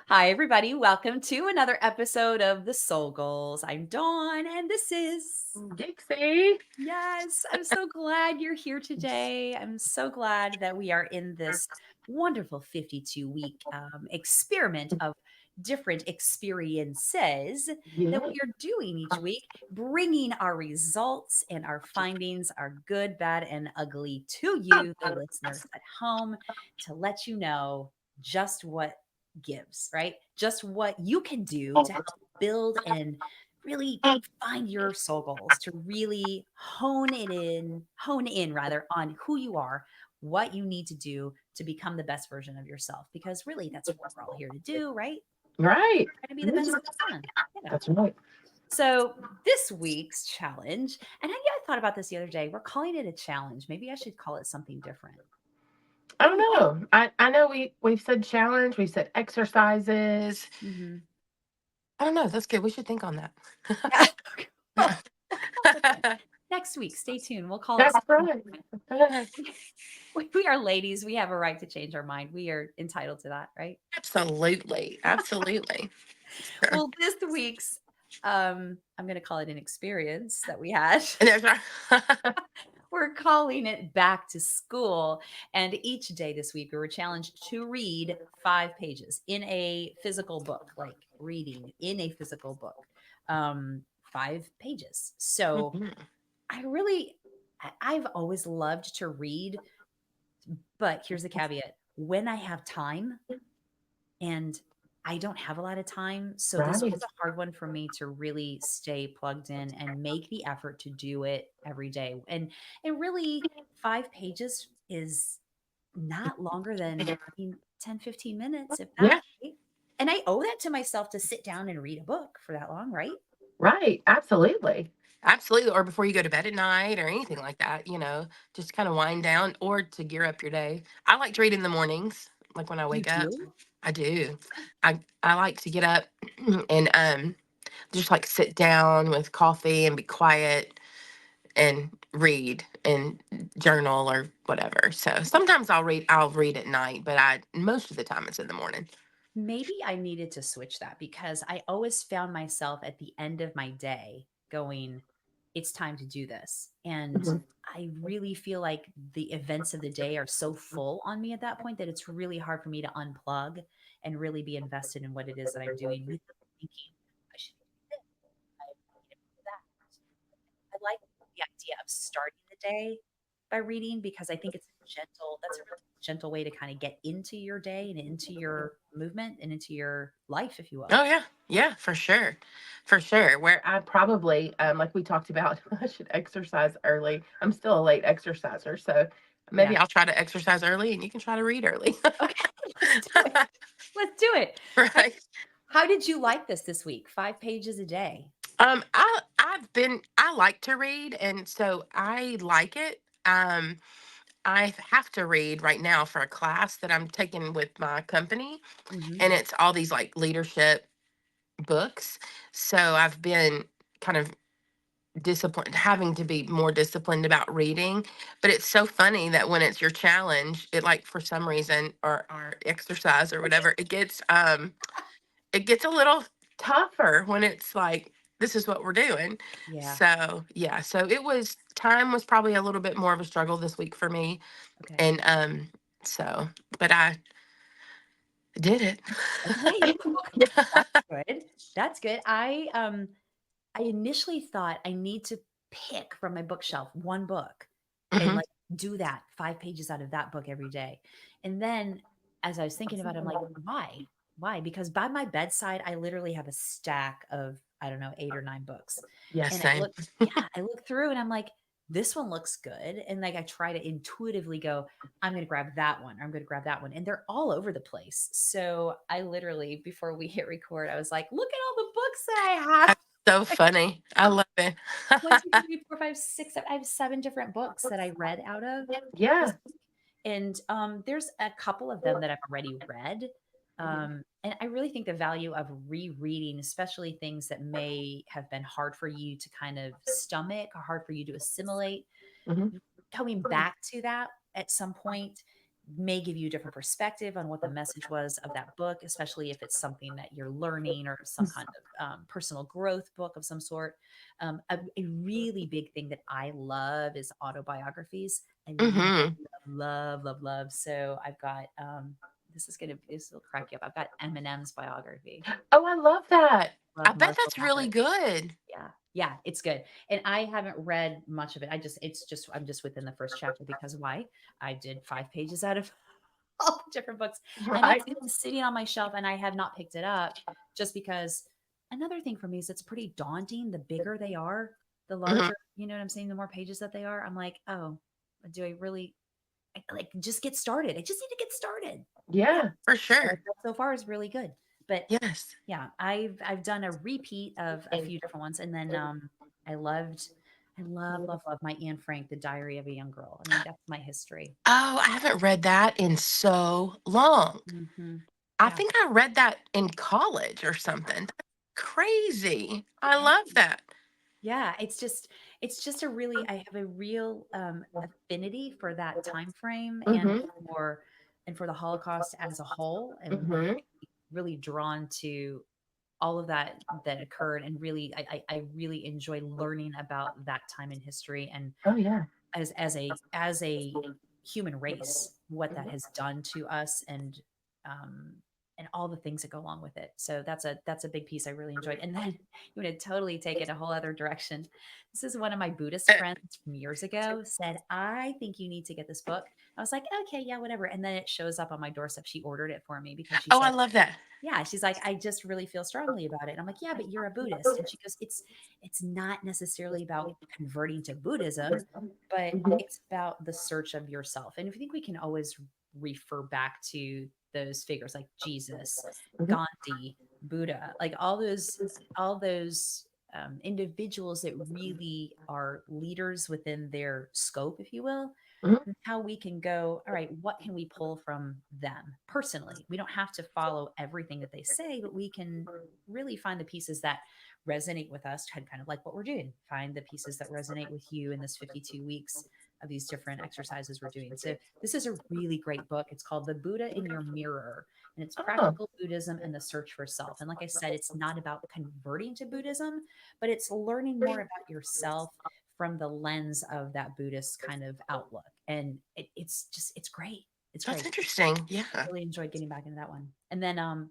Hi, everybody. Welcome to another episode of the Soul Goals. I'm Dawn, and this is. Dixie. Yes, I'm so glad you're here today. I'm so glad that we are in this wonderful 52-week experiment of different experiences Yeah. that we are doing each week, bringing our results and our findings, our good, bad, and ugly to you, the listeners at home, to let you know just what gives, right? Just what you can do to help build and really find your soul goals, to really hone in rather on who you are, what you need to do to become the best version of yourself, because really that's what we're all here to do, right? Right. Try to be the best that we can. Yeah. That's right. So this week's challenge, and I thought about this the other day, we're calling it a challenge. Maybe I should call it something different. I What do don't you think? know. I know we've said challenge, we said exercises. Mhm. I don't know. That's good. We should think on that. Yeah. We'll come up with it next week. Stay tuned. We'll call it That's something right. different. We are ladies. We have a right to change our mind. We are entitled to that, right? Absolutely. Absolutely. Sure. Well, this week's I'm going to call it an experience that we had. And there's our We're calling it back to school. And each day this week, we were challenged to read 5 pages in a physical book, like reading in a physical book, 5 pages. So Mhm. I've always loved to read, but here's the caveat: when I have time, and I don't have a lot of time. So this was Right. a hard one for me to really stay plugged in and make the effort to do it every day. And really 5 pages is not longer than, I mean, 10, 15 minutes, if that, Yeah. right? And I owe that to myself to sit down and read a book for that long, right? Right. Absolutely. Absolutely. Or before you go to bed at night or anything like that, just kind of wind down or to gear up your day. I like to read in the mornings, like when I You wake up. do? I do. I like to get up and just like sit down with coffee and be quiet and read and journal or whatever. So sometimes I'll read at night, but I most of the time it's in the morning. Maybe I needed to switch that because I always found myself at the end of my day going, it's time to do this. And Mhm. I really feel like the events of the day are so full on me at that point that it's really hard for me to unplug and really be invested in what it is that I'm doing without thinking I should be doing this. I need to do that. I like the idea of starting the day by reading because I think that's a really gentle way to kind of get into your day and into your movement and into your life, if you will. Oh yeah. Yeah, for sure. For sure. Where I probably like we talked about, I should exercise early. I'm still a late exerciser, so Yeah. maybe I'll try to exercise early and you can try to read early. Okay. Let's do it. Let's do it. How, Right. how did you like this week? 5 pages a day. I like to read and so I like it. I have to read right now for a class that I'm taking with my company, Hmm. and it's all these like leadership books. So I've been kind of disciplined, having to be more disciplined about reading. But it's so funny that when it's your challenge, it like for some reason or exercise or whatever, it gets a little tougher when it's like this is what we're doing. Yeah. So yeah, so time was probably a little bit more of a struggle this week for me. Okay. And so but I did it. Okay. That's good. That's good. I initially thought I need to pick from my bookshelf one book and Mhm. like do that 5 pages out of that book every day. And then as I was thinking about it, I'm like, why? Why? Because by my bedside, I literally have a stack of, I don't know, 8 or 9 books. Yeah, And I same. look, yeah, I look through and I'm like, this one looks good. And like I try to intuitively go, I'm going to grab that one, or I'm going to grab that one. And they're all over the place. So I literally, before we hit record, I was like, look at all the books that I have. That's so funny. I love it. One, two, three, four, five, six, seven. I have 7 different books that I read out of this Yeah. week. And there's a couple of them that I've already read. And I really think the value of rereading, especially things that may have been hard for you to kind of stomach or hard for you to assimilate, Mhm. coming back to that at some point. may give you a different perspective on what the message was of that book, especially if it's something that you're learning or some kind of personal growth book of some sort. A really big thing that I love is autobiographies. I Hmm. love, love, love. So I've got this will crack you up. I've got Eminem's biography. Oh, I love that. I Love bet Marshall that's really Mathers. good. Yeah. Yeah, it's good. And I haven't read much of it. I'm just within the first chapter because why? I did 5 pages out of all the different books. And it's Right. been sitting on my shelf and I have not picked it up just because another thing for me is it's pretty daunting. The bigger they are, the Mhm. larger, you know what I'm saying? The more pages that they are. I'm like, oh, do I really like just get started? I just need to get started. Yeah. Yeah, for So, sure. so far is really good. But Yes. yeah, I've done a repeat of a few different ones, and then I loved, I love, love, love my Anne Frank, The Diary of a Young Girl. I mean, that's my history. Oh, I haven't read that in so long. Hmm. I Yeah, think I read that in college or something. That's crazy. I yeah, love that. yeah. It's just a really, I have a real affinity for that time frame Mhm. and for the Holocaust as a whole, and Mhm. really drawn to all of that that occurred, and really, I really enjoy learning about that time in history and Oh, yeah. as a human race, what that has done to us um and all the things that go along with it. So that's a big piece I really enjoyed. And then you want to totally take it a whole other direction. This is one of my Buddhist friends from years ago said, I think you need to get this book. I was like, okay, yeah, whatever. And then it shows up on my doorstep. She ordered it for me because she Oh, I said, love that. yeah, she's like, I just really feel strongly about it. And I'm like, yeah, but you're a Buddhist. And she goes, it's not necessarily about converting to Buddhism, but Mhm. it's about the search of yourself. And I think we can always refer back to those figures like Jesus, Mhm. Gandhi, Buddha, like all those individuals that really are leaders within their scope, if you will, Mhm. and how we can go, all right, what can we pull from them personally? We don't have to follow everything that they say, but we can really find the pieces that resonate with us, kind of like what we're doing. Find the pieces that resonate with you in this 52 weeks of these different exercises we're doing. So, this is a really great book. It's called The Buddha in Your Mirror, and it's Oh, practical Buddhism and the search for self. And like I said, it's not about converting to Buddhism, but it's learning more about yourself from the lens of that Buddhist kind of outlook. And it's great. It's that's great. interesting. Yeah. Really enjoyed getting back into that one. And then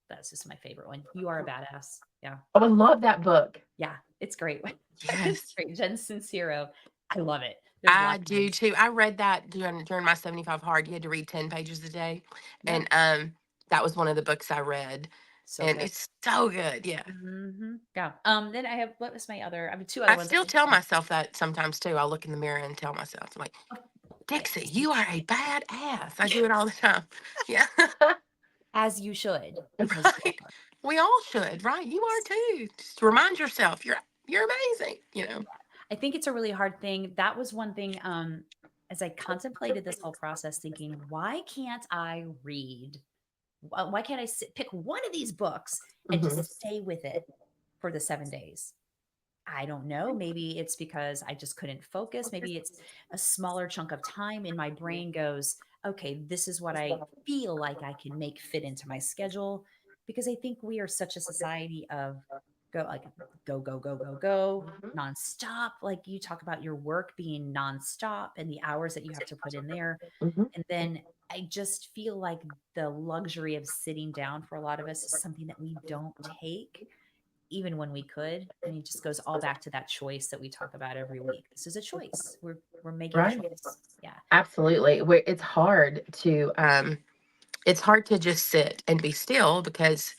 that's just my favorite one. You Are a Badass. Yeah. Oh, I love that book. Yeah. It's great. It's Yes. great. Jen Sincero. I love it. There's I lots of do them. too. I read that during my 75 hard. You had to read 10 pages a day. Yep. And that was one of the books I read. So And good. it's so good. Yeah. Yeah. Then I have what was my other I have two other I ones. still tell myself that sometimes too. I'll look in the mirror and tell myself, I'm like, Dixie, you are a bad ass. I do it all the time. Yeah. As you should, because you Right. are. We all should, right? You are too. Just remind yourself you're amazing. I think it's a really hard thing. That was one thing as I contemplated this whole process, thinking, why can't I read? Why can't I pick one of these books and Hmm. just stay with it for the 7 days? I don't know. Maybe it's because I just couldn't focus. Maybe it's a smaller chunk of time in my brain goes, okay, this is what I feel like I can make fit into my schedule. Because I think we are such a society of go, like, go, go, go, go, go, nonstop. Like you talk about your work being nonstop and the hours that you have to put in there. Hmm. And then I just feel like the luxury of sitting down for a lot of us is something that we don't take even when we could. And it just goes all back to that choice that we talk about every week. This is a choice. We're making a Right. choice. Yeah. Absolutely. It's hard to just sit and be still because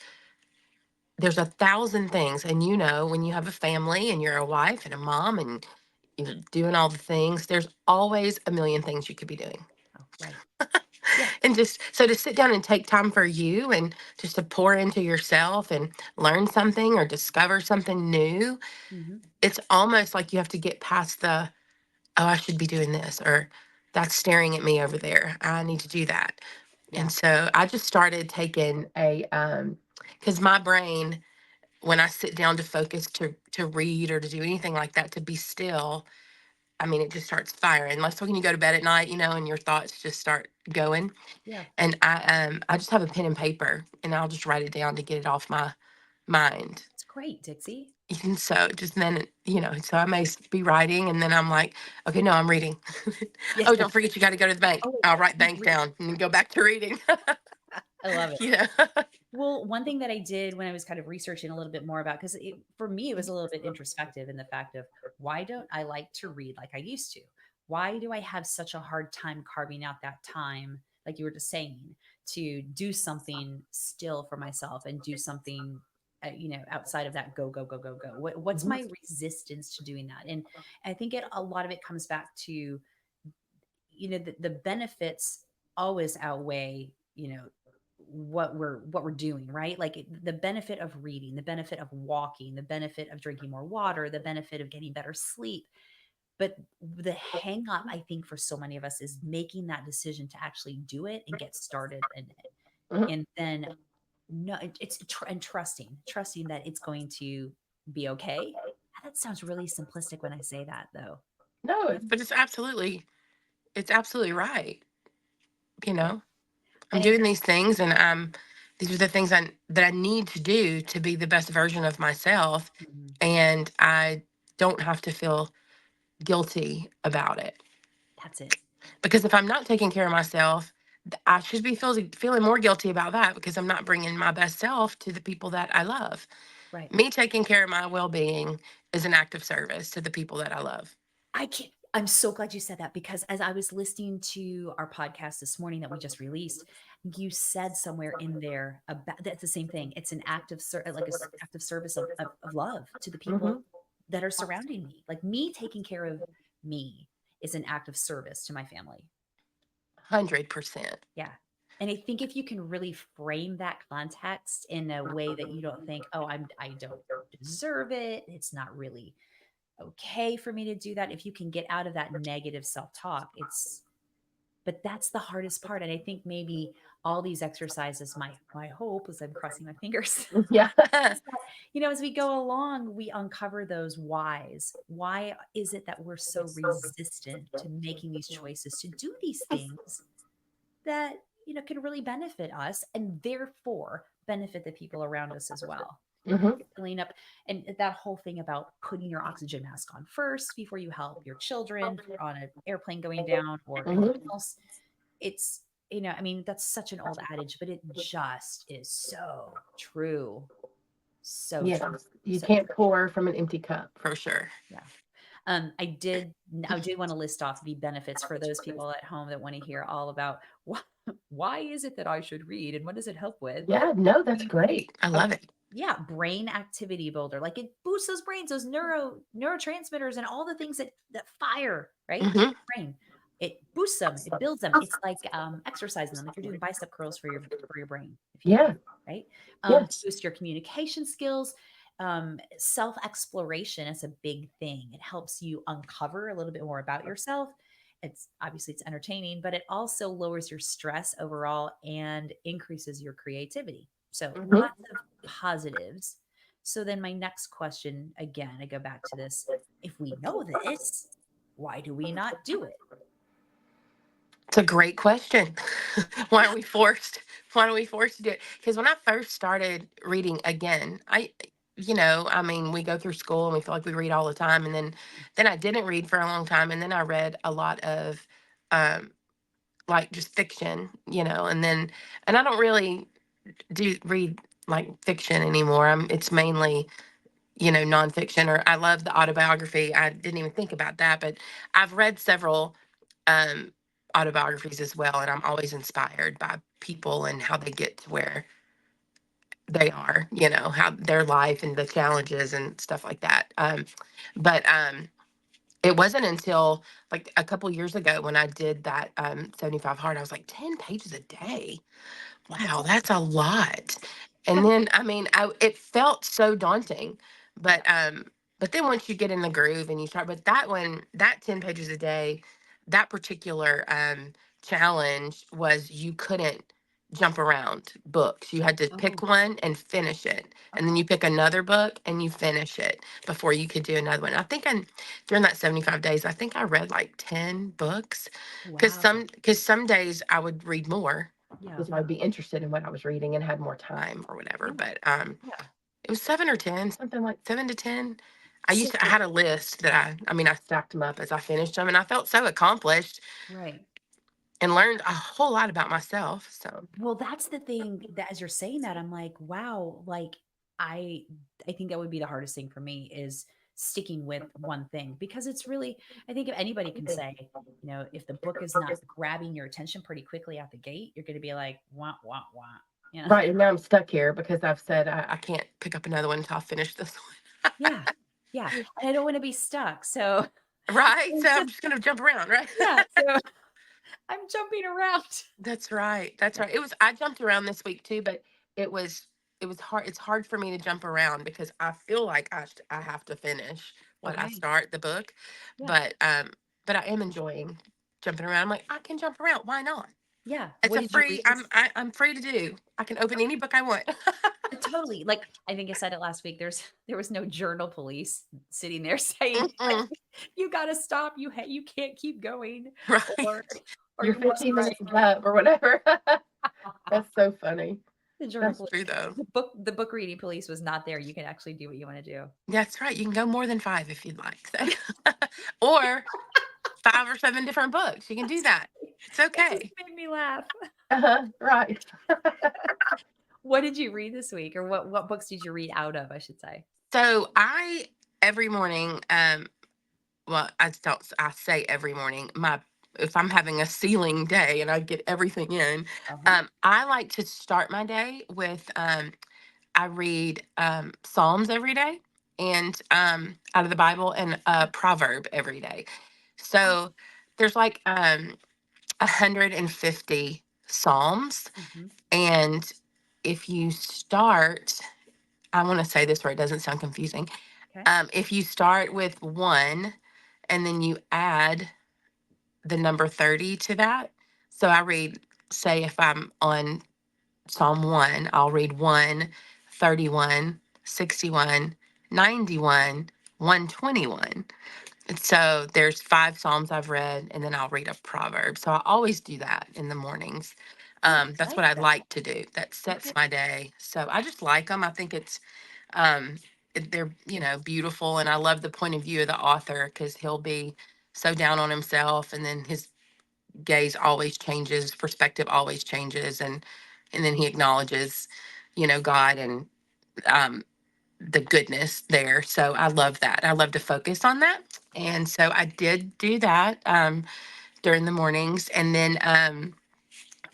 there's a thousand things. And when you have a family and you're a wife and a mom and you're doing all the things, there's always a million things you could be doing. Oh, right. Yeah. And just so to sit down and take time for you and just to pour into yourself and learn something or discover something new, Hmm. it's almost like you have to get past oh, I should be doing this, or that's staring at me over there. I need to do that. Yeah. And so I just started taking because my brain, when I sit down to focus to read or to do anything like that, to be still, I mean, it just starts firing. Like, so when you go to bed at night, and your thoughts just start going. Yeah, And I just have a pen and paper, and I'll just write it down to get it off my mind. it's great, Dixie. And so just then, so I may be writing, and then I'm like, okay, no, I'm reading. Yeah. Oh, don't forget, you got to go to the bank. Oh, I'll write please bank read. down and then go back to reading. I love it. you know, Well, one thing that I did when I was kind of researching a little bit more about, because for me, it was a little bit introspective in the fact of why don't I like to read like I used to? Why do I have such a hard time carving out that time, like you were just saying, to do something still for myself and do something, outside of that go, go, go, go, go? What's Mhm. my resistance to doing that? And I think a lot of it comes back to, the benefits always outweigh, what we're doing, right? Like the benefit of reading, the benefit of walking, the benefit of drinking more water, the benefit of getting better sleep. But the hang up, I think, for so many of us is making that decision to actually do it and get started in it. Mhm. And then no, and trusting that it's going to be okay. That sounds really simplistic when I say that, though. No, Yeah. but it's absolutely right. You Yeah. know, I'm And I doing these things, and these are the things that I need to do to be the best version of myself, Mhm. and I don't have to feel guilty about it. That's it. Because if I'm not taking care of myself, I should be feeling more guilty about that because I'm not bringing my best self to the people that I love. Right. Me taking care of my well being is an act of service to the people that I love. I'm so glad you said that because as I was listening to our podcast this morning that we just released, you said somewhere in there about that's the same thing. It's an act of act of service of love to the people Hmm. that are surrounding me. Like me taking care of me is an act of service to my family. 100%. Yeah. And I think if you can really frame that context in a way that you don't think, "Oh, I don't deserve it. It's not really okay for me to do that." If you can get out of that negative self-talk, but that's the hardest part. And I think maybe all these exercises, my hope is I'm crossing my fingers. Yeah. Is that, as we go along, we uncover those whys. Why is it that we're so resistant to making these choices to do these things that, can really benefit us and therefore benefit the people around us as well? Hmm. Filling up and that whole thing about putting your oxygen mask on first before you help your children on an airplane going down or anything Hmm. else. It's, I mean, that's such an old adage, but it just is so true. So true. Yeah. You So can't pour from an empty cup, for sure. yeah. I did want to list off the benefits for those people at home that want to hear all about why is it that I should read and what does it help with? Yeah. No, that's great. I love it. Yeah, brain activity builder. Like it boosts those brains, those neurotransmitters and all the things that fire, right? In Hmm. your brain. It boosts them, it builds them. It's like exercising them, like you're doing bicep curls for your brain, if you will, Yeah. right? Yes. Boost your communication skills. Self-exploration is a big thing. It helps you uncover a little bit more about yourself. It's entertaining, but it also lowers your stress overall and increases your creativity. So Hmm. lots of positives. So then my next question, again, I go back to this. If we know this, why do we not do it? It's a great question. Why are we forced? Why are we forced to do it? Because when I first started reading again, I mean, we go through school and we feel like we read all the time, and then I didn't read for a long time, and then I read a lot of, um, like just fiction, and I don't really do read like fiction anymore. It's mainly nonfiction, or I love the autobiography. I didn't even think about that, but I've read several um, autobiographies as well, and I'm always inspired by people and how they get to where they are, how their life and the challenges and stuff like that. But it wasn't until like a couple years ago when I did that 75 hard, I was like, 10 pages a day. Wow, that's a lot. And then, I mean, it felt so daunting, Yeah. but then once you get in the groove and you start, but that 10 pages a day, that particular challenge was you couldn't jump around books. You had to Oh, pick one and finish it. And then okay. you pick another book and you finish it before you could do another one. I think during that 75 days, I think I read like 10 books because Wow. some days I would read more Yeah. because I would be interested in what I was reading and had more time or whatever. Yeah. But Yeah. it was 7 or 10, something like 7 to 10. So I had a list that I stacked them up as I finished them and I felt so accomplished right. and learned a whole lot about myself. So, Well, that's the thing that as you're saying that, I'm like, wow, like I I think that would be the hardest thing for me is sticking with one thing because it's really I think if anybody can say, if the book is not grabbing your attention pretty quickly out the gate, you're going to be like, wah, wah, wah. Yeah. right. And now I'm stuck here because I've said I can't pick up another one until I finish this one. Yeah. Yeah. And I don't want to be stuck. So, Right. So instead- I'm just going to jump around, right? yeah. So I'm jumping around. That's right. That's right. I jumped around this week too, but it was, it was hard. It's hard for me to jump around because I feel like I have to finish what I Okay. start the book. Yeah. But, um, but I am enjoying jumping around. I'm like, I can jump around. Why not? Yeah. It's What a did you read this? I'm free to do. I can open any book I want. Totally. Like, I think I said it last week. There was no journal police sitting there saying, like, Mm-mm. "You gotta stop. You can't keep going," Right. or or Your "You must 15 minutes rest." is up or whatever. That's so funny. The journal That's police, true though. the book reading police was not there. You can actually do what you wanna do. That's right. You can go more than 5 if you'd like. So or 5 or 7 different books. You can do That's that. funny. It's That just okay. made me laugh. Uh-huh, right. What did you read this week? Or what books did you read out of, I should say? So I every morning, well, I say every morning, if I'm having a ceiling day and I get everything in, Uh-huh. I like to start my day with I read Psalms every day and out of the Bible and a proverb every day. Oh, So there's like 150 Psalms. mhm. And if you start, I want to say this where it doesn't sound confusing. Okay. If you start with one and then you add the number 30 to that. So I read, say, if I'm on Psalm 1, I'll read 1, 31, 61, 91, 121. And so there's 5 Psalms I've read, and then I'll read a proverb. So I always do that in the mornings. Oh, I That's like what I that. like to do. That sets Okay. my day. So I just like them. I think um, they're beautiful, and I love the point of view of the author because he'll be so down on himself, and then his gaze always changes, perspective always changes, and then he acknowledges, God and um, the goodness there. So I love that. I love to focus on that. And so I did do that during the mornings. And then I'm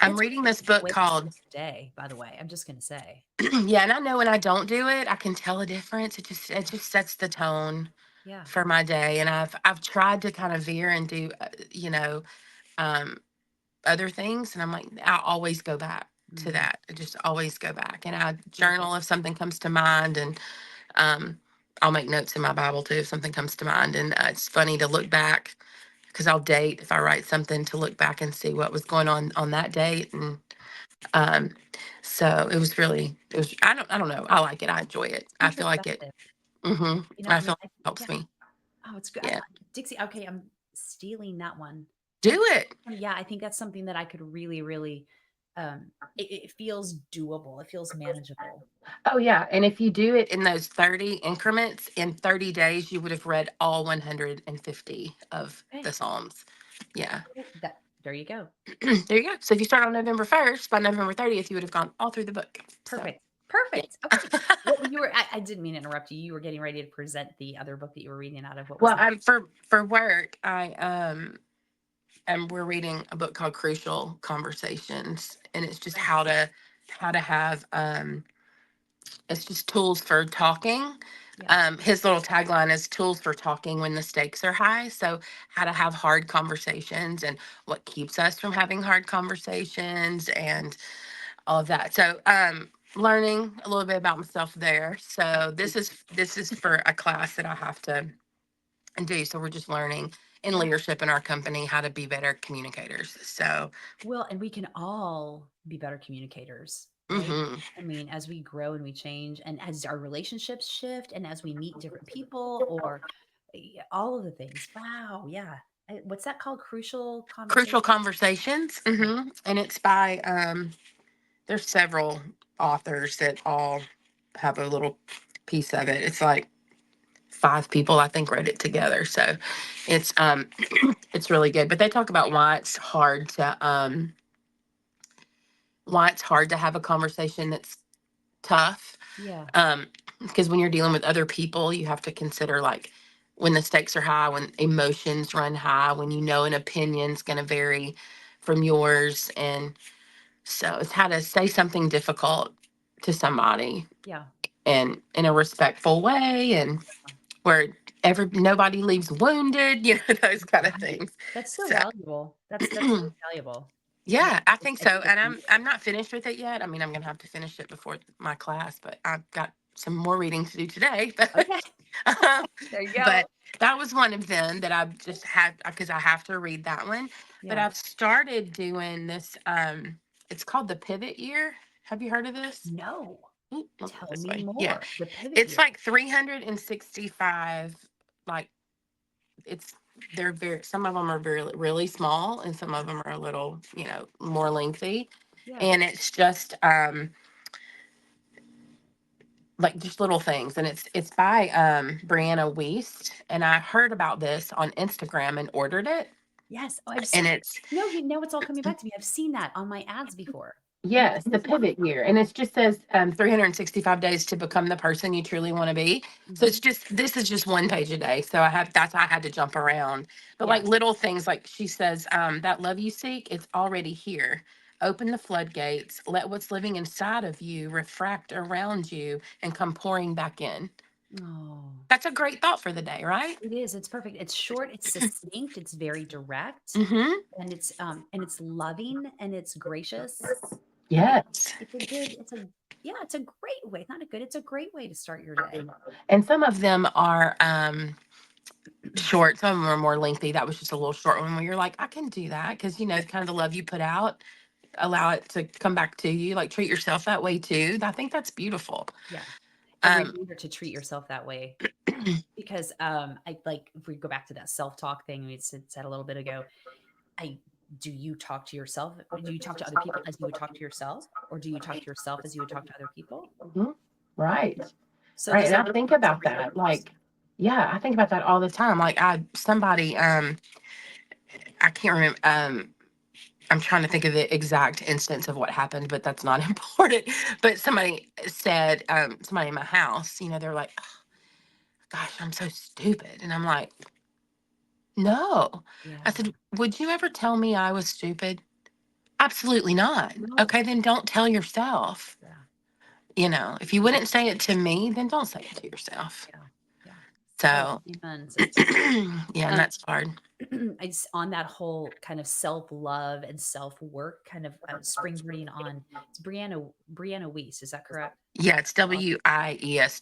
It's a reading this great book way to called, start the day, by the way. I'm just gonna say. yeah, and I know when I don't do it, I can tell a difference. It just sets the tone Yeah. for my day. And I've tried to kind of veer and do, um, other things. And I'm like, I always go back to Mhm. that. I just always go back. And I Beautiful. journal if something comes to mind. And Um, I'll make notes in my Bible too if something comes to mind. And it's funny to look back because I'll date if I write something to look back and see what was going on that date. And um, so I don't know. I like it. I enjoy it. I feel like it. Introspective. I I mean, feel like it yeah. helps me. Oh, it's good. Yeah. Dixie, okay, I'm stealing that one. Do it. Yeah, I think that's something that I could really, really, it feels doable. It feels manageable. Oh, yeah. And if you do it in those 30 increments, in 30 days, you would have read all 150 of the Okay. Psalms. Yeah. Okay. There you go. There you go. So if you start on November 1st, by November 30th, you would have gone all through the book. So, Perfect. yeah. Perfect. Okay. What you were I didn't mean to interrupt you. You were getting ready to present the other book that you were reading out of. What was Well, that? for work, and we're reading a book called Crucial Conversations, and it's just Okay. how to have it's just tools for talking. Yeah. His little tagline is tools for talking when the stakes are high. So how to have hard conversations and what keeps us from having hard conversations and all of that. So learning a little bit about myself there. So this is for a class that I have to do. So we're just learning in Yeah. leadership in our company how to be better communicators. So Well, and we can all be better communicators, right? Hmm. I mean, as we grow and we change, and as our relationships shift, and as we meet different people, or all of the things. Wow, yeah. What's that called? Crucial Crucial conversations. Conversations. Okay. And it's by there's several authors that all have a little piece of it. It's like five people I think wrote it together. So it's it's really good. But they talk about why it's hard to have a conversation that's tough. Yeah. Um, because when you're dealing with other people, you have to consider like when the stakes are high, when emotions run high, when you know an opinion's gonna vary from yours. And so it's how to say something difficult to somebody Yeah. and in a respectful way and where nobody leaves wounded, those kind of Right. things. That's so So valuable. That's really valuable. I yeah, I think I so. think it's And I'm amazing. I'm not finished with it yet. I mean, I'm gonna have to finish it before my class, but I've got some more reading to do today. Okay. Um, There you but go. that was one of them that I've just had because I have to read that one. But Yeah. I've started doing this. It's called the Pivot Year. Have you heard of this? No. Ooh, look Tell this me way. Yeah, more. The pivot it's year. like 365. Like it's they're very some of them are very really small and some of them are a little more lengthy, Yeah. and it's just like just little things, and it's by Brianna Wiest, and I heard about this on Instagram and ordered it, Yes. Oh, I've and seen. it's No, you know it's all coming back to me. I've seen that on my ads before. yes, the pivot year. And it just says 365 days to become the person you truly want to be. So Hmm. it's just, this is just one page a day. So that's why I had to jump around. But like Yeah. little things, like she says, that love you seek, it's already here. Open the floodgates, let what's living inside of you refract around you and come pouring back in. Oh, That's a great thought for the day, right? it is. It's perfect. It's short. It's succinct. It's very direct, Mm-hmm. and it's loving and it's gracious. And Yes. it's a good. It's a yeah. It's a great way. Not a good. It's a great way to start your day. And some of them are short. Some of them are more lengthy. That was just a little short one where you're like, I can do that because kind of the love you put out, allow it to come back to you. Like treat yourself that way too. I think that's beautiful. Yeah. A Um, reminder to treat yourself that way. Because I like if we go back to that self-talk thing we said a little bit ago, I do you talk to yourself? Do you talk to other people as you would talk to yourself? Or do you talk to yourself as you would talk to other people? mhm, right, So right. those And are I think about that. reminders. Like, yeah, I think about that all the time. Like somebody, I can't remember. I'm trying to think of the exact instance of what happened, but that's not important. But somebody said, somebody in my house, they're like, gosh, I'm so stupid. And I'm like, no. I Yeah. said, would you ever tell me I was stupid? Absolutely not. No. Okay, then don't tell yourself. Yeah. If you wouldn't say it to me, then don't say it to yourself. Yeah. Yeah. Oh, So, amen, sister. yeah, and Um, that's hard. I just on that whole kind of self-love and self-work kind of springboarding on it's Brianna Weiss, is that correct? Yeah, it's Awesome. Wiest,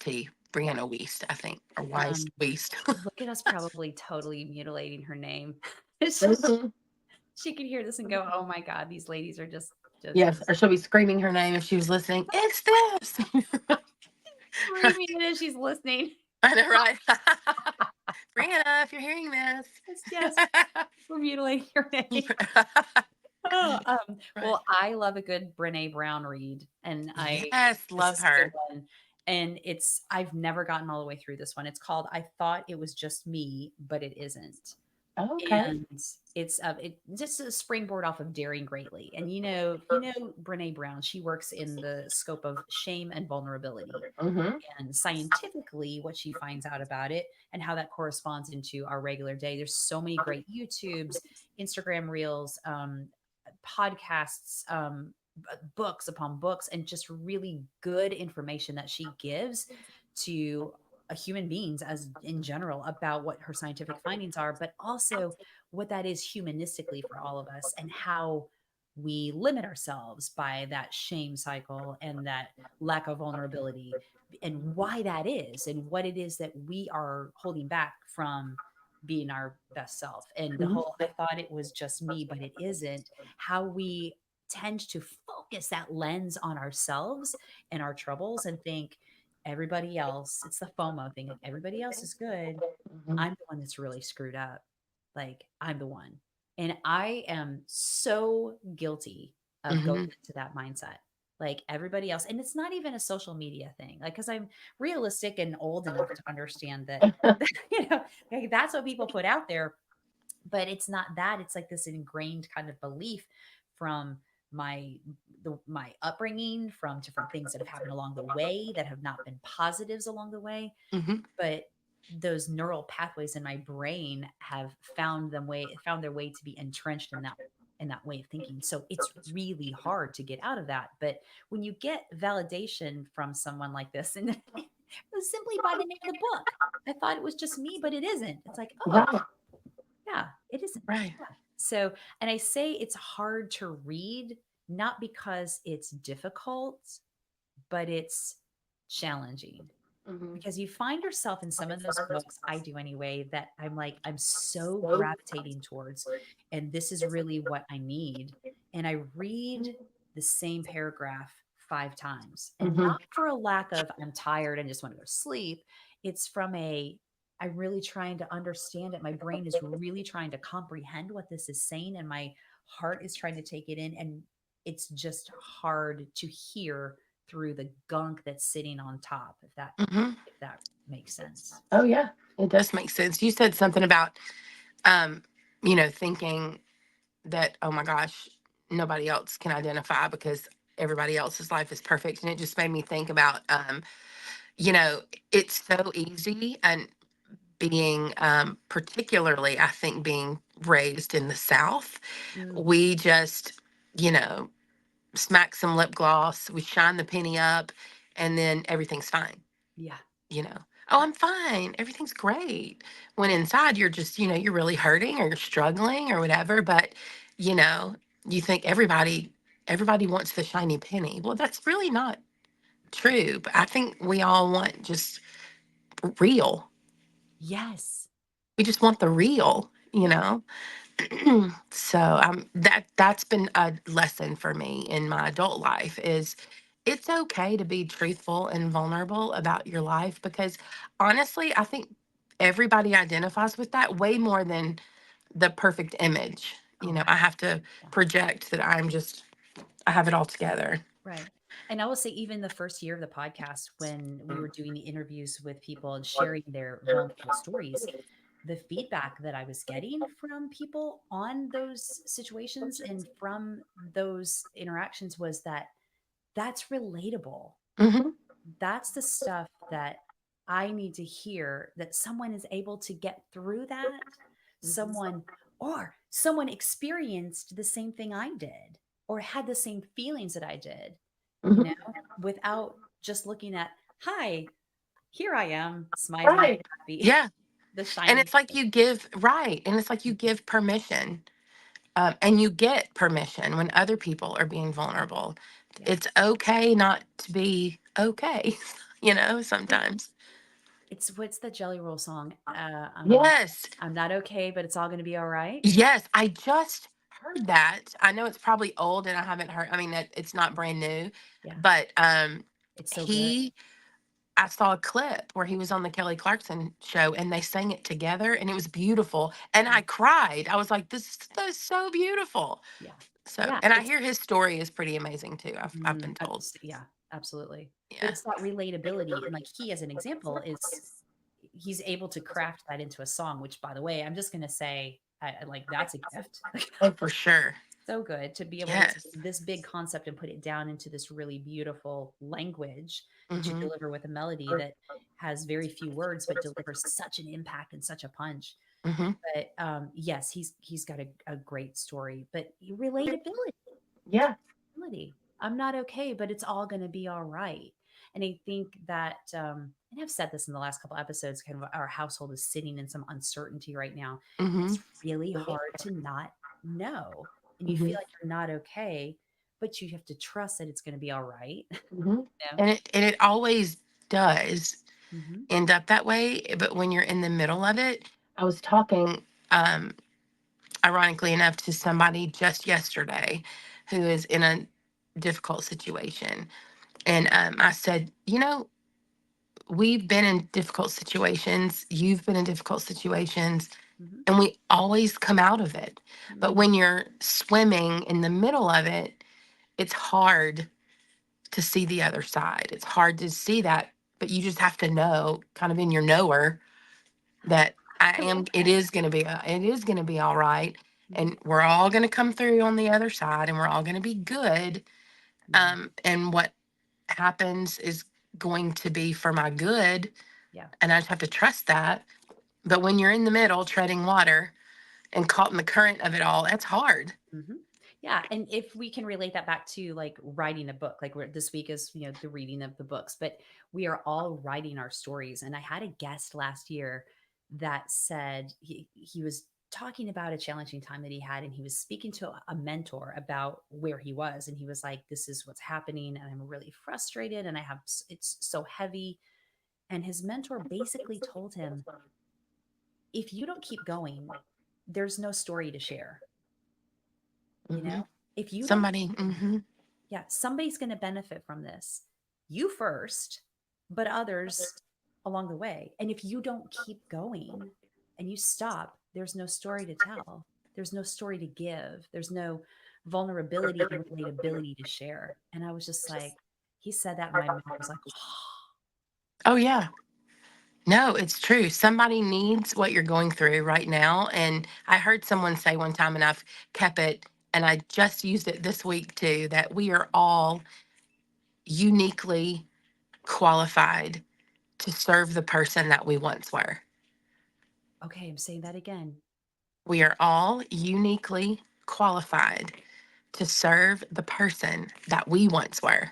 Yeah. Brianna Wiest, I think, or Weist, Um, Wiest. look at us probably totally mutilating her name. It's just Mhm. she could hear this and go, "Oh my god, these ladies are just Yes, or she'll be screaming her name if she was listening. It's this. Right. screaming it as she's listening." I know, right? Brianna, if you're hearing this. Yes, yes, we're mutilating her name. Oh, Right. well, I love a good Brene Brown read, and Yes, this love is a good her. one. And I've never gotten all the way through this one. It's called I Thought It Was Just Me, but It Isn't. Oh, okay. And it's just a springboard off of Daring Greatly. And you know Brene Brown, she works in the scope of shame and vulnerability. Hmm. And scientifically, what she finds out about it and how that corresponds into our regular day. There's so many great YouTubes, Instagram reels, podcasts, books upon books, and just really good information that she gives to human beings as in general about what her scientific findings are, but also what that is humanistically for all of us and how we limit ourselves by that shame cycle and that lack of vulnerability and why that is and what it is that we are holding back from being our best self. And the Hmm. whole I thought it was just me, but it isn't, how we tend to focus that lens on ourselves and our troubles and think everybody else, it's the FOMO thing. Like everybody else is good. Mhm. I'm the one that's really screwed up. Like I'm the one. And I am so guilty of going Mhm. into that mindset. Like everybody else. And it's not even a social media thing. Like, cause I'm realistic and old enough to understand that, like that's what people put out there, but it's not that. It's like this ingrained kind of belief from my my upbringing, from different things that have happened along the way that have not been positives along the way, Mhm. but those neural pathways in my brain have found their way to be entrenched in that way of thinking. So it's really hard to get out of that. But when you get validation from someone like this, and it was simply by the name of the book, I thought it was just me, but it isn't. It's like, oh, Right. yeah, it isn't. Right. Yeah. So, and I say it's hard to read, not because it's difficult, but it's challenging Mhm. because you find yourself in some of those books, I do anyway, that I'm like, I'm so gravitating towards, and this is really what I need. And I read the same paragraph 5 times, and Mhm. not for a lack of I'm tired and just want to go to sleep. It's from I'm really trying to understand it. My brain is really trying to comprehend what this is saying, and my heart is trying to take it in. And it's just hard to hear through the gunk that's sitting on top, Mhm. if that makes sense. Oh yeah, it does make sense. You said something about um, thinking that, oh my gosh, nobody else can identify because everybody else's life is perfect. And it just made me think about, you know, it's so easy. And being, particularly, I think, being raised in the South, Mm, we just, you know, smack some lip gloss, we shine the penny up, and then everything's fine, yeah, you know. Oh, I'm fine. Everything's great. When inside you're just, you're really hurting or you're struggling or whatever, but you know, you think everybody wants the shiny penny. Well, that's really not true. But I think we all want just real. yes, We just want the real, you yeah, know. So that's been a lesson for me in my adult life is it's okay to be truthful and vulnerable about your life because honestly, I think everybody identifies with that way more than the perfect image. oh, I have to yeah, project that I have it all together. right. And I will say, even the first year of the podcast, when we were doing the interviews with people and sharing their vulnerable stories, the feedback that I was getting from people on those situations and from those interactions was that that's relatable. Hmm. That's the stuff that I need to hear, that someone is able to get through that. Someone, or someone experienced the same thing I did, or had the same feelings that I did, Hmm. without just looking at, hi, here I am, smiling, Right. happy, Yeah. the And shiny it's like thing. you give, right. And it's like you give permission. And you get permission when other people are being vulnerable. It's Yes. okay not to be okay, Yeah. sometimes. It's what's the Jelly Roll song? Yes. I'm not okay, but it's all going to be all right. Yes. I just heard that. I know it's probably old and I haven't heard, I mean, it's not brand new, Yeah. but It's so good. he, I saw a clip where he was on the Kelly Clarkson show and they sang it together and it was beautiful. And Yeah. I cried. I was like, this is so beautiful. Yeah. So, Yeah. and I hear his story is pretty amazing too. I've been told. Yeah, absolutely. But Yeah. it's that relatability. And like he, as an example, he's able to craft that into a song, which by the way, I'm just going to say, like, that's a gift. Oh, for sure. So good to be able to Yes. take this big concept and put it down into this really beautiful language that you Mhm. deliver with a melody that has very few words, but delivers such an impact and such a punch. Mhm. But yes, he's got a great story, but relatability. Yeah. Relatability. I'm not okay, but it's all going to be all right. And I think that, and I've said this in the last couple episodes, kind of our household is sitting in some uncertainty right now. Mhm. It's really hard to not know. And you feel Mhm. like you're not okay, but you have to trust that it's going to be all right. Mhm. No. And it always does Hmm. end up that way, but when you're in the middle of it, I was talking ironically enough to somebody just yesterday who is in a difficult situation. And I said, we've been in difficult situations. You've been in difficult situations, Mhm. and we always come out of it. But Mhm. when you're swimming in the middle of it, it's hard to see the other side. It's hard to see that, but you just have to know, kind of in your knower, that I love it that. is going to be, it is going to be all right. Mhm. And we're all going to come through on the other side, and we're all going to be good. Mhm. And what happens is going to be for my good. Yeah. And I just have to trust that. But when you're in the middle treading water and caught in the current of it all, that's hard. Mhm. Yeah, and if we can relate that back to like writing a book, like we're this week is, the reading of the books, but we are all writing our stories. And I had a guest last year that said he was talking about a challenging time that he had, and he was speaking to a mentor about where he was, and he was like, "This is what's happening, and I'm really frustrated, and it's so heavy." And his mentor basically told him, "If you don't keep going, there's no story to share." You Hmm. know, if you don't, Somebody, hmm yeah, somebody's going to benefit from this. You first, but others along the way. And if you don't keep going and you stop, there's no story to tell. There's no story to give. There's no vulnerability and relatability to share. And I was just like, he said that, and my mouth was like, oh, yeah. No, it's true. Somebody needs what you're going through right now. And I heard someone say one time, and I've kept it, and I just used it this week too, that we are all uniquely qualified to serve the person that we once were. okay, I'm saying that again. We are all uniquely qualified to serve the person that we once were.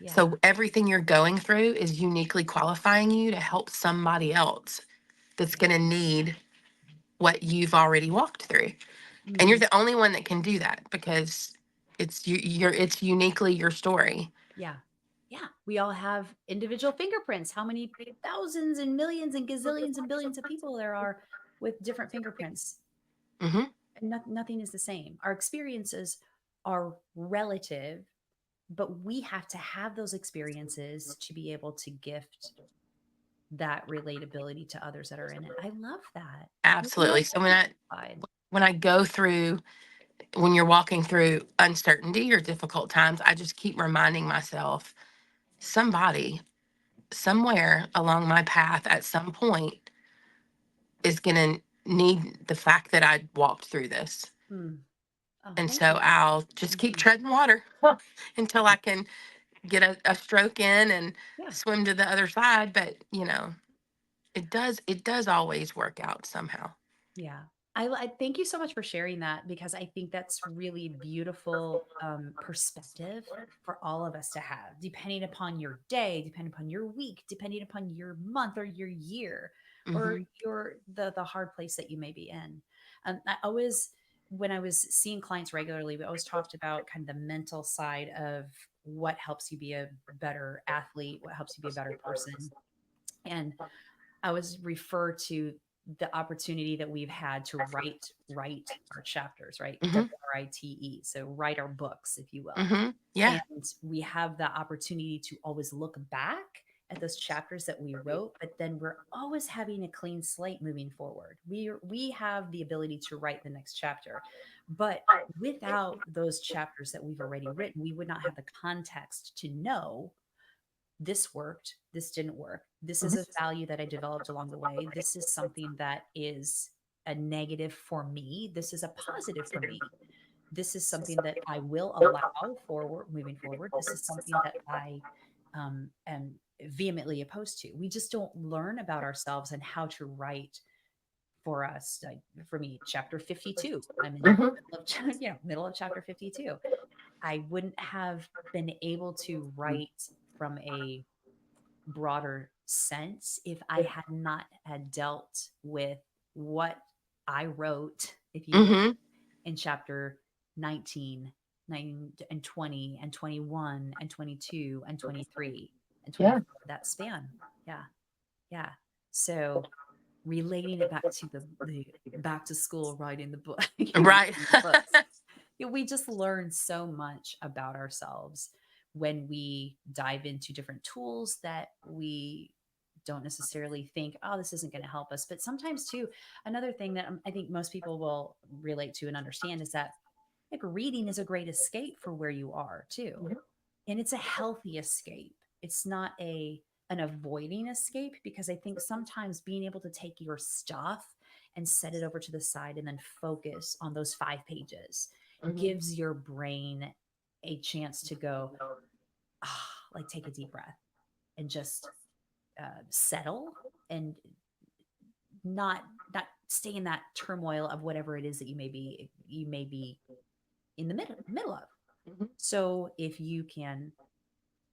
Yeah. So everything you're going through is uniquely qualifying you to help somebody else that's Yeah. going to need what you've already walked through. And you're Mhm. the only one that can do that because it's uniquely your story. Yeah. Yeah. We all have individual fingerprints. How many thousands and millions and gazillions and billions of people there are with different fingerprints? Hmm. And nothing is the same. Our experiences are relative, but we have to have those experiences to be able to gift that relatability to others that are in it. I love that. I love Absolutely. So that you clarified. when I go through when you're walking through uncertainty or difficult times, I just keep reminding myself somebody somewhere along my path at some point is going to need the fact that I walked through this. Mm. Oh, And thank so you. I'll just keep Mhm. treading water until I can get a stroke in and Yeah. swim to the other side. But, it does always work out somehow. Yeah. I thank you so much for sharing that, because I think that's really beautiful perspective for all of us to have, depending upon your day, depending upon your week, depending upon your month or your year, or Hmm. the hard place that you may be in. I always, when I was seeing clients regularly, we always talked about kind of the mental side of what helps you be a better athlete, what helps you be a better person, and I was refer to the opportunity that we've had to write our chapters, right? Hmm. WRITE. So write our books, if you will. Hmm. Yeah. And we have the opportunity to always look back at those chapters that we wrote, but then we're always having a clean slate moving forward. We have the ability to write the next chapter. But without those chapters that we've already written, we would not have the context to know this worked, this didn't work. This is Mhm. a value that I developed along the way. This is something that is a negative for me. This is a positive for me. This is something that I will allow forward, moving forward. This is something that I am vehemently opposed to. We just don't learn about ourselves and how to write for us. Like for me, chapter 52. I'm in Mhm. middle of chapter 52. I wouldn't have been able to write from a broader sense if I had not had dealt with what I wrote, if you will, Mhm. in chapter 19, 9 and 20 and 21 and 22 and 23 and Yeah. 24, that span. Yeah. Yeah. So relating it back to the back to school writing the book, Right. books. we just learn so much about ourselves when we dive into different tools that we don't necessarily think, oh, this isn't going to help us. But sometimes, too, another thing that I think most people will relate to and understand is that like reading is a great escape for where you are, too. Mhm. And it's a healthy escape. It's not an avoiding escape because I think sometimes being able to take your stuff and set it over to the side and then focus on those 5 pages Mhm. gives your brain a chance to go, ah, like take a deep breath and just settle and not stay in that turmoil of whatever it is that you may be in the middle of. Mhm. So if you can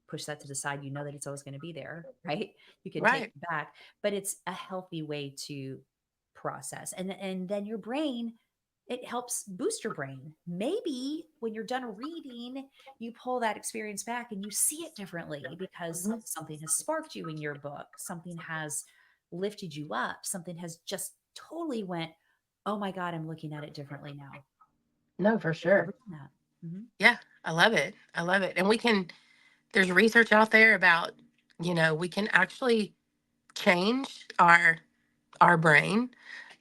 push that to the side, you know that it's always going to be there, right? You can take Right. it back, but it's a healthy way to process. And then your brain, it helps boost your brain. Maybe when you're done reading, you pull that experience back and you see it differently because Mhm. something has sparked you in your book, something has lifted you up, something has just totally went, "Oh my god, I'm looking at it differently now." No, for Have you sure. ever done that? Mhm. Yeah, I love it. I love it. And we can there's research out there about, we can actually change our brain.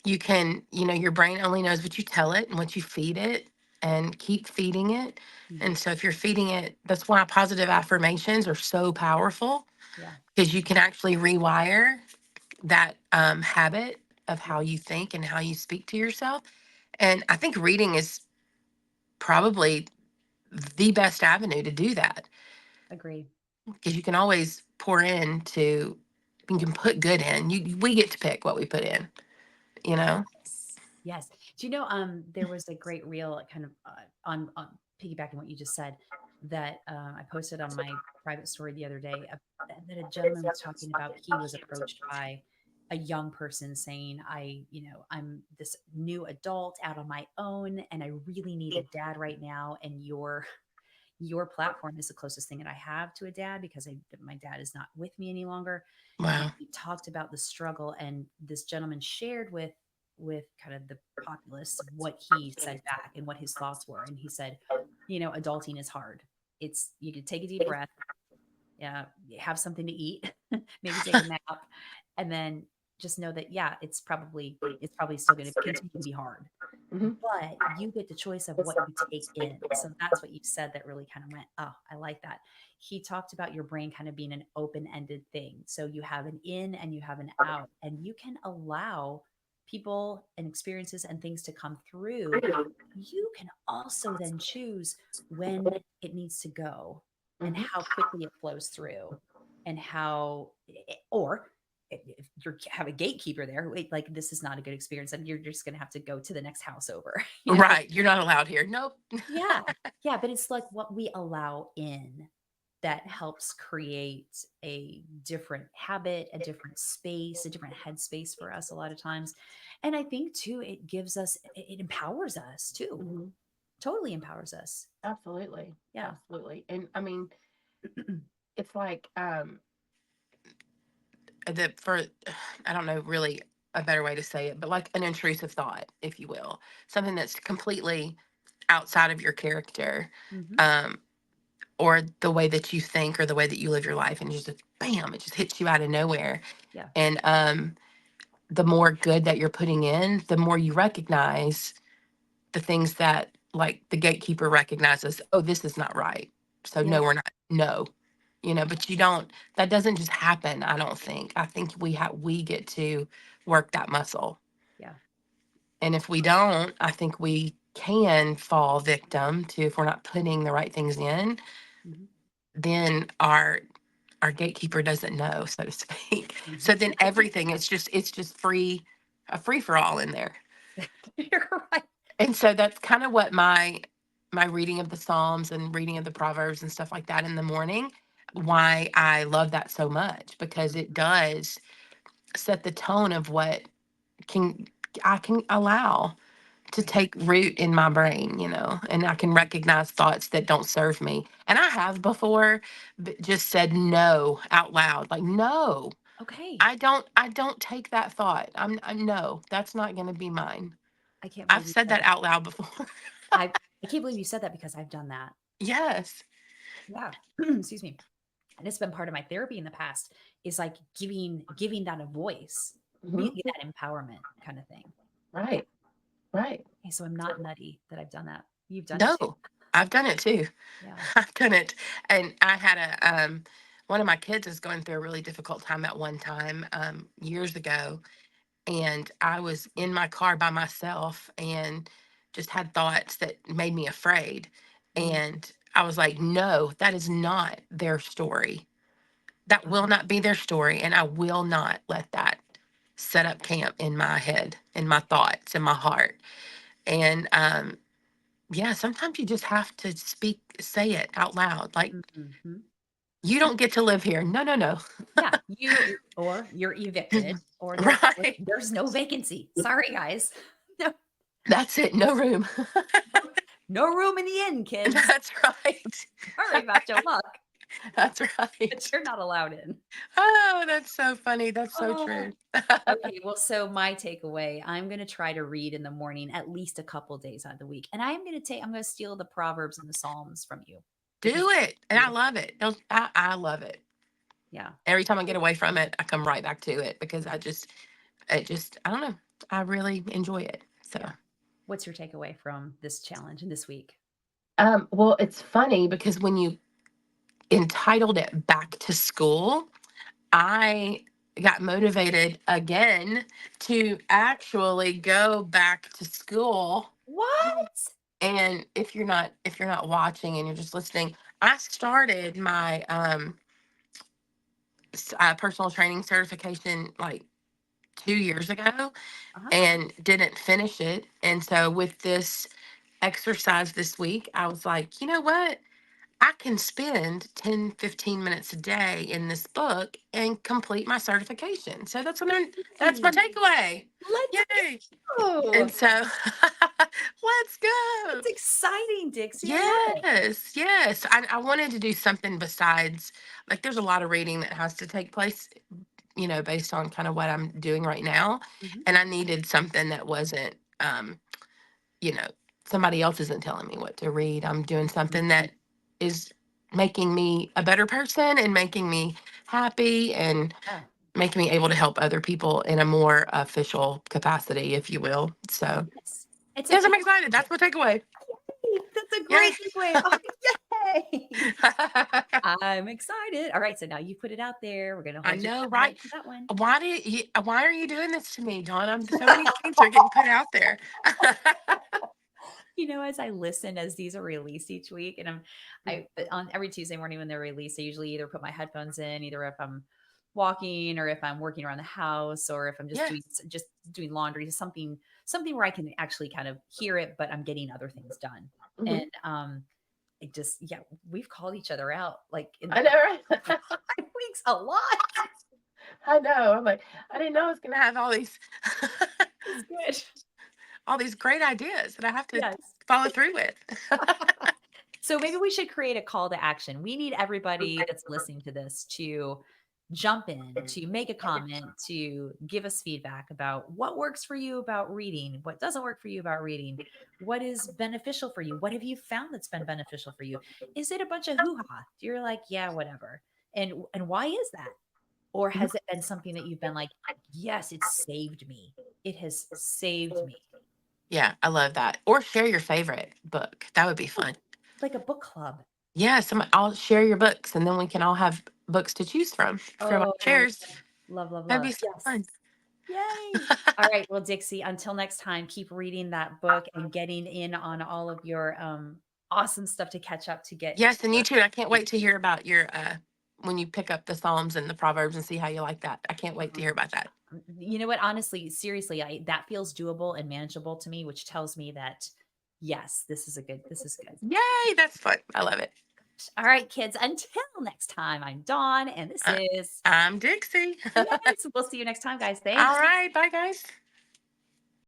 You can, your brain only knows what you tell it and what you feed it, and keep feeding it. Mhm. And so if you're feeding it, that's why positive affirmations are so powerful, Yeah. because you can actually rewire that habit of how Yeah. you think and how you speak to yourself. And I think reading is probably the best avenue to do that, Agree. because you can always pour into, you can put good in. We get to pick what we put in, you know? Yes. Yes. Do you know, there was a great reel kind of on piggybacking what you just said that I posted on my private story the other day that a gentleman was talking about. He was approached by a young person saying, I'm this new adult out on my own and I really need a dad right now. And your platform is the closest thing that I have to a dad because my dad is not with me any longer. And Wow. he talked about the struggle, and this gentleman shared with kind of the populace what he said back and what his thoughts were. And he said, adulting is hard. It's you can take a deep breath, yeah, have something to eat, maybe take a nap, and then just know that yeah, it's probably still going to continue to be hard, Hmm. but you get the choice of what you take in. So that's what you said that really kind of went, oh, I like that. He talked about your brain kind of being an open ended thing. So you have an in and you have an out, and you can allow people and experiences and things to come through. You can also then choose when it needs to go and Hmm. how quickly it flows through and or if you have a gatekeeper there, wait, like this is not a good experience, and you're just going to have to go to the next house over, Right. You're not allowed here. Nope. Yeah, yeah, but it's like what we allow in that helps create a different habit, a different space, a different headspace for us a lot of times. And I think too, it empowers us too, Hmm. totally empowers us. Absolutely. Yeah. Absolutely. And I mean, it's like, the for I don't know really a better way to say it, but like an intrusive thought, if you will, something that's completely outside of your character, Hmm. um, or the way that you think, or the way that you live your life, and just bam, it just hits you out of nowhere. Yeah. And the more good that you're putting in, the more you recognize the things that, like, the gatekeeper recognizes, oh, this is not right. So Yeah. no, we're not. No, but you don't. That doesn't just happen. I don't think. I think we get to work that muscle. Yeah. And if we don't, I think we can fall victim to, if we're not putting the right things in, Hmm. then our gatekeeper doesn't know, so to speak. So Hmm. then everything, it's just a free for all in there. You're right. And so that's kind of what my reading of the Psalms and reading of the Proverbs and stuff like that in the morning, Hmm. why I love that so much, because it does set the tone of what can I can allow to Right. take root in my brain, and I can recognize thoughts that don't serve me. And I have before just said no out loud, like, no, Okay. I don't take that thought. No, that's not going to be mine. I can't I've believe you said said that that. out loud before. I can't believe you said that because I've done that. Yes. Yeah. Excuse me. And it's been part of my therapy in the past is like giving that a voice, Mhm. really that empowerment kind of thing. Right. Right. Okay, so I'm not nutty that I've done that. You've done it too? No, I've done it too. Yeah. I've done it. And I had one of my kids is going through a really difficult time at one time, years ago. And I was in my car by myself and just had thoughts that made me afraid. Mm, And I was like, no, that is not their story. That will not be their story. And I will not let that set up camp in my head, in my thoughts, in my heart. And yeah, sometimes you just have to say it out loud. Like, mhm. you don't get to live here. No, no, no. Yeah, you're evicted or Right. there's no vacancy. Sorry, guys. No, That's it. No room. no room in the inn, kids. That's right. Sorry about your luck, That's but right. you're not allowed in. Oh, that's so funny. That's so Oh. true. Okay, well, so my takeaway, I'm gonna try to read in the morning at least a couple days out of the week, and I'm gonna steal the Proverbs and the Psalms from you because Do it. And I beautiful. love it. I love it. Yeah, Every time I get away from it, I come right back to it because I don't know. I really enjoy it. So, yeah. What's your takeaway from this challenge and this week? well, it's funny because when you entitled it Back to School, I got motivated again to actually go back to school. What? And if you're not watching and you're just listening, I started my personal training certification like 2 years ago Uh-huh. and didn't finish it. And so with this exercise this week, I was like, you know what? I can spend 10, 15 minutes a day in this book and complete my certification. So that's my Yay! takeaway. Let's Yay. go. And so let's go. That's exciting, Dixie. I love it. Yes, yes. I wanted to do something besides, like, there's a lot of reading that has to take place, based on kind of what I'm doing right now. Mhm. And I needed something that wasn't, you know, somebody else isn't telling me what to read. I'm doing something Mhm. that is making me a better person and making me happy and Yeah. making me able to help other people in a more official capacity, if you will. So, Yes. It's a yes, I'm passion excited. That's my takeaway. project. That's a Yay. great takeaway. Oh, yay. I'm excited. All right, so now you put it out there. We're gonna I hold you know, right? accountable to that one. Why are you doing this to me, Dawn? So many things are getting put out there. As I listen as these are released each week, and on every Tuesday morning when they're released, I usually either put my headphones in, either if I'm walking or if I'm working around the house or if I'm Yes. just doing laundry, something where I can actually kind of hear it, but I'm getting other things done. And Mhm. it just yeah, we've called each other out like in the I know, past right? 5 weeks a lot. I know. I'm like, I didn't know I was gonna have all these It's good. all these great ideas that I have to Yes. follow through with. So maybe we should create a call to action. We need everybody that's listening to this to jump in, to make a comment, to give us feedback about what works for you about reading, what doesn't work for you about reading, what is beneficial for you, what have you found that's been beneficial for you? Is it a bunch of hoo-ha? You're like, yeah, whatever. And why is that? Or Mhm. has it been something that you've been like, yes, it saved me. It has saved me. Yeah, I love that. Or share your favorite book. That would be Oh, fun. like a book club. Yeah, I'll share your books and then we can all have books to choose from our Oh, shares. love, love, That'd love. be so Yes. fun. Yay. All right. Well, Dixie, until next time, keep reading that book and getting in on all of your awesome stuff to catch up to get to Yes, and you your too. I can't wait to hear about your when you pick up the Psalms and the Proverbs and see how you like that. I can't wait to hear about that. you know what? Honestly, seriously, that feels doable and manageable to me, which tells me that yes, this is good. Yay, that's fun. I love it. All right, kids, until next time, I'm Dawn, and this Uh, is I'm Dixie. yes. We'll see you next time, guys. All Thanks. right, bye guys.